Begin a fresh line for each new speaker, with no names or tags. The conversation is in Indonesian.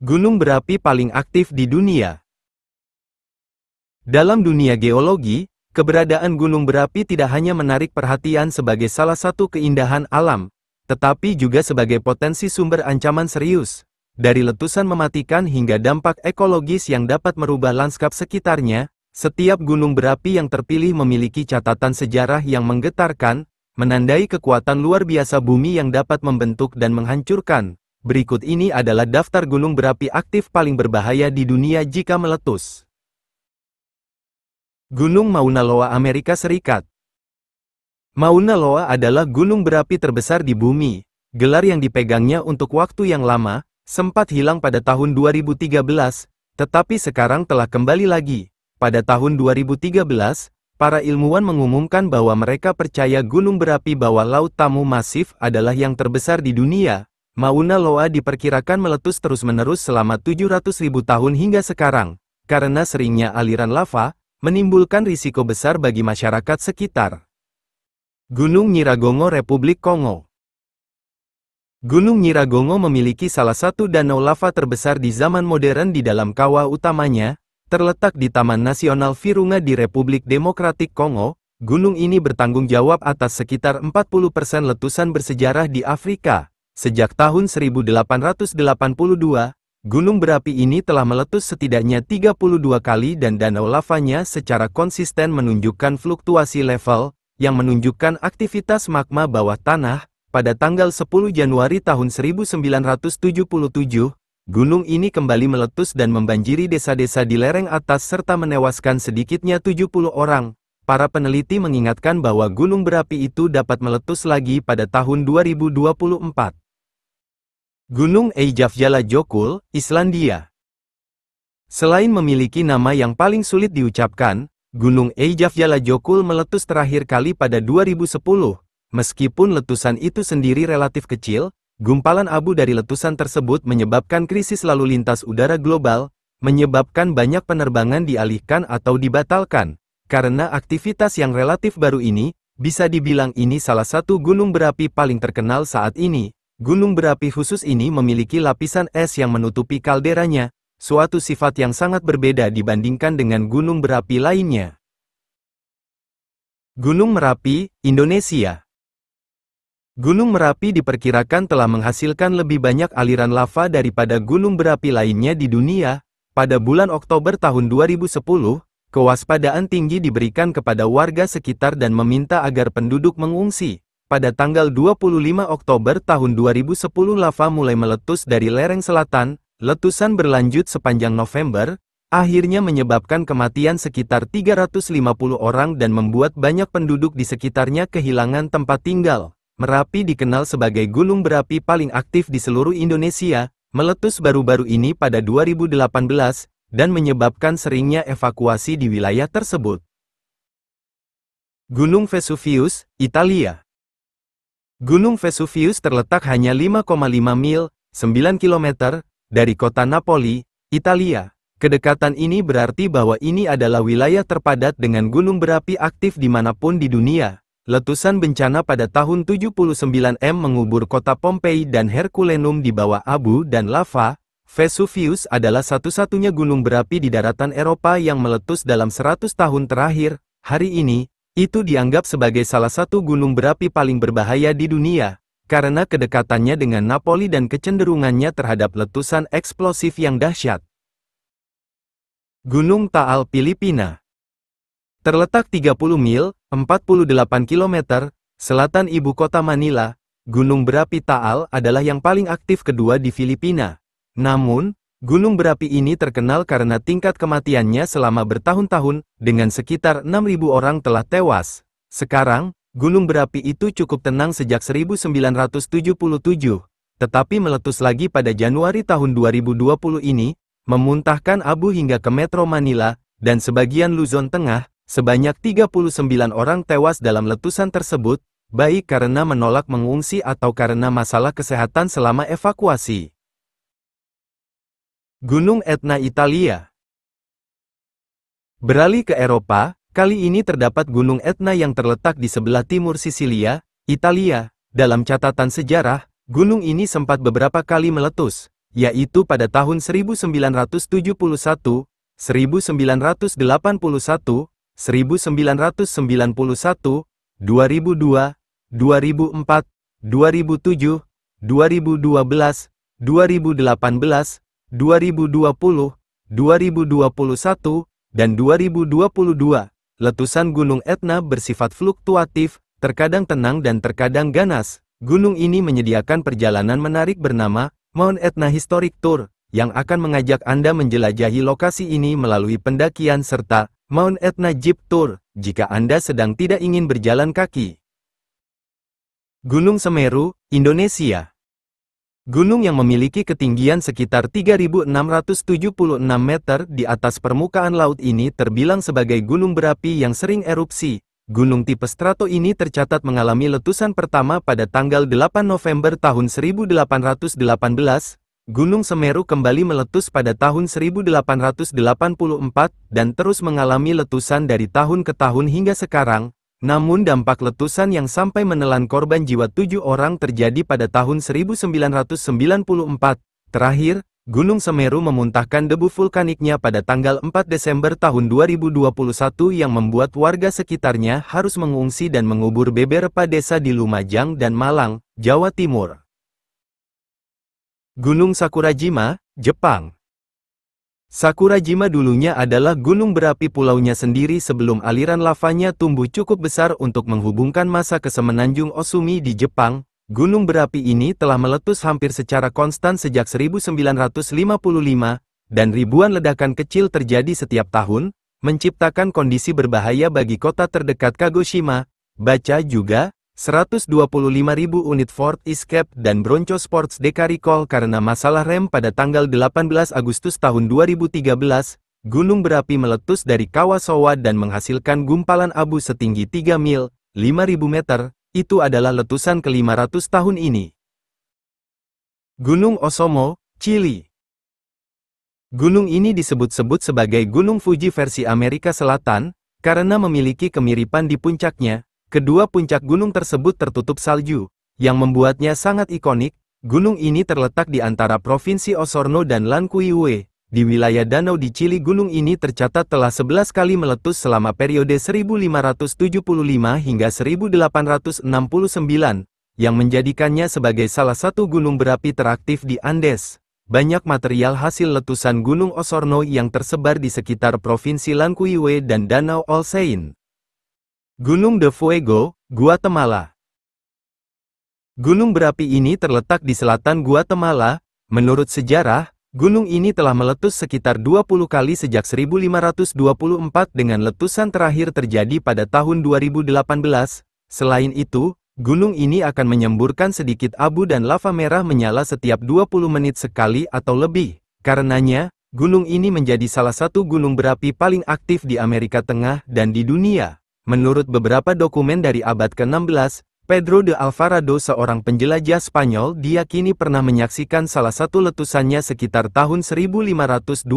Gunung berapi paling aktif di dunia. Dalam dunia geologi, keberadaan gunung berapi tidak hanya menarik perhatian sebagai salah satu keindahan alam, tetapi juga sebagai potensi sumber ancaman serius, dari letusan mematikan hingga dampak ekologis yang dapat merubah lanskap sekitarnya. Setiap gunung berapi yang terpilih memiliki catatan sejarah yang menggetarkan, menandai kekuatan luar biasa bumi yang dapat membentuk dan menghancurkan. Berikut ini adalah daftar gunung berapi aktif paling berbahaya di dunia jika meletus. Gunung Mauna Loa, Amerika Serikat. Mauna Loa adalah gunung berapi terbesar di bumi. Gelar yang dipegangnya untuk waktu yang lama, sempat hilang pada tahun 2013, tetapi sekarang telah kembali lagi. Pada tahun 2013, para ilmuwan mengumumkan bahwa mereka percaya gunung berapi bawah laut Tamu Masif adalah yang terbesar di dunia. Mauna Loa diperkirakan meletus terus-menerus selama 700.000 tahun hingga sekarang, karena seringnya aliran lava, menimbulkan risiko besar bagi masyarakat sekitar. Gunung Nyiragongo, Republik Kongo. Gunung Nyiragongo memiliki salah satu danau lava terbesar di zaman modern di dalam kawah utamanya, terletak di Taman Nasional Virunga di Republik Demokratik Kongo. Gunung ini bertanggung jawab atas sekitar 40% letusan bersejarah di Afrika. Sejak tahun 1882, gunung berapi ini telah meletus setidaknya 32 kali dan danau lavanya secara konsisten menunjukkan fluktuasi level, yang menunjukkan aktivitas magma bawah tanah. Pada tanggal 10 Januari tahun 1977, gunung ini kembali meletus dan membanjiri desa-desa di lereng atas serta menewaskan sedikitnya 70 orang. Para peneliti mengingatkan bahwa gunung berapi itu dapat meletus lagi pada tahun 2024. Gunung Eyjafjallajökull, Islandia. Selain memiliki nama yang paling sulit diucapkan, Gunung Eyjafjallajökull meletus terakhir kali pada 2010. Meskipun letusan itu sendiri relatif kecil, gumpalan abu dari letusan tersebut menyebabkan krisis lalu lintas udara global, menyebabkan banyak penerbangan dialihkan atau dibatalkan. Karena aktivitas yang relatif baru ini, bisa dibilang ini salah satu gunung berapi paling terkenal saat ini. Gunung berapi khusus ini memiliki lapisan es yang menutupi kalderanya, suatu sifat yang sangat berbeda dibandingkan dengan gunung berapi lainnya. Gunung Merapi, Indonesia. Gunung Merapi diperkirakan telah menghasilkan lebih banyak aliran lava daripada gunung berapi lainnya di dunia. Pada bulan Oktober tahun 2010, kewaspadaan tinggi diberikan kepada warga sekitar dan meminta agar penduduk mengungsi. Pada tanggal 25 Oktober tahun 2010 lava mulai meletus dari lereng selatan, letusan berlanjut sepanjang November, akhirnya menyebabkan kematian sekitar 350 orang dan membuat banyak penduduk di sekitarnya kehilangan tempat tinggal. Merapi dikenal sebagai gunung berapi paling aktif di seluruh Indonesia, meletus baru-baru ini pada 2018, dan menyebabkan seringnya evakuasi di wilayah tersebut. Gunung Vesuvius, Italia. Gunung Vesuvius terletak hanya 5,5 mil, 9 km, dari kota Napoli, Italia. Kedekatan ini berarti bahwa ini adalah wilayah terpadat dengan gunung berapi aktif dimanapun di dunia. Letusan bencana pada tahun 79M mengubur kota Pompei dan Herculaneum di bawah abu dan lava. Vesuvius adalah satu-satunya gunung berapi di daratan Eropa yang meletus dalam 100 tahun terakhir. Hari ini, itu dianggap sebagai salah satu gunung berapi paling berbahaya di dunia, karena kedekatannya dengan Napoli dan kecenderungannya terhadap letusan eksplosif yang dahsyat. Gunung Taal, Filipina. Terletak 30 mil, 48 km, selatan ibu kota Manila, gunung berapi Taal adalah yang paling aktif kedua di Filipina. Namun, gunung berapi ini terkenal karena tingkat kematiannya selama bertahun-tahun, dengan sekitar 6.000 orang telah tewas. Sekarang, gunung berapi itu cukup tenang sejak 1977, tetapi meletus lagi pada Januari tahun 2020 ini, memuntahkan abu hingga ke Metro Manila, dan sebagian Luzon Tengah. Sebanyak 39 orang tewas dalam letusan tersebut, baik karena menolak mengungsi atau karena masalah kesehatan selama evakuasi. Gunung Etna, Italia. Beralih ke Eropa, Kali ini terdapat Gunung Etna yang terletak di sebelah timur Sisilia, Italia. Dalam catatan sejarah, gunung ini sempat beberapa kali meletus, yaitu pada tahun 1971, 1981, 1991, 2002, 2004, 2007, 2012, 2018, 2020, 2021, dan 2022. Letusan Gunung Etna bersifat fluktuatif, terkadang tenang dan terkadang ganas. Gunung ini menyediakan perjalanan menarik bernama Mount Etna Historic Tour, yang akan mengajak Anda menjelajahi lokasi ini melalui pendakian serta Mount Etna Jeep Tour, jika Anda sedang tidak ingin berjalan kaki. Gunung Semeru, Indonesia. Gunung yang memiliki ketinggian sekitar 3.676 meter di atas permukaan laut ini terbilang sebagai gunung berapi yang sering erupsi. Gunung tipe strato ini tercatat mengalami letusan pertama pada tanggal 8 November tahun 1818. Gunung Semeru kembali meletus pada tahun 1884 dan terus mengalami letusan dari tahun ke tahun hingga sekarang. Namun dampak letusan yang sampai menelan korban jiwa 7 orang terjadi pada tahun 1994. Terakhir, Gunung Semeru memuntahkan debu vulkaniknya pada tanggal 4 Desember tahun 2021 yang membuat warga sekitarnya harus mengungsi dan mengubur beberapa desa di Lumajang dan Malang, Jawa Timur. Gunung Sakurajima, Jepang. Sakurajima dulunya adalah gunung berapi pulaunya sendiri sebelum aliran lavanya tumbuh cukup besar untuk menghubungkan masa ke semenanjung Osumi di Jepang. Gunung berapi ini telah meletus hampir secara konstan sejak 1955, dan ribuan ledakan kecil terjadi setiap tahun, menciptakan kondisi berbahaya bagi kota terdekat Kagoshima. Baca juga, 125.000 unit Ford Escape dan Bronco Sports Deca recall karena masalah rem pada tanggal 18 Agustus tahun 2013. Gunung berapi meletus dari Kawasowa dan menghasilkan gumpalan abu setinggi 3 mil, 5.000 meter. Itu adalah letusan ke-500 tahun ini. Gunung Osomo, Chili. Gunung ini disebut-sebut sebagai Gunung Fuji versi Amerika Selatan, karena memiliki kemiripan di puncaknya. Kedua puncak gunung tersebut tertutup salju, yang membuatnya sangat ikonik. Gunung ini terletak di antara Provinsi Osorno dan Llanquihue. Di wilayah danau di Chili gunung ini tercatat telah 11 kali meletus selama periode 1575 hingga 1869, yang menjadikannya sebagai salah satu gunung berapi teraktif di Andes. Banyak material hasil letusan Gunung Osorno yang tersebar di sekitar Provinsi Llanquihue dan Danau Olsein. Gunung de Fuego, Guatemala. Gunung berapi ini terletak di selatan Guatemala. Menurut sejarah, gunung ini telah meletus sekitar 20 kali sejak 1524 dengan letusan terakhir terjadi pada tahun 2018. Selain itu, gunung ini akan menyemburkan sedikit abu dan lava merah menyala setiap 20 menit sekali atau lebih. Karenanya, gunung ini menjadi salah satu gunung berapi paling aktif di Amerika Tengah dan di dunia. Menurut beberapa dokumen dari abad ke-16, Pedro de Alvarado, seorang penjelajah Spanyol, diyakini pernah menyaksikan salah satu letusannya sekitar tahun 1524.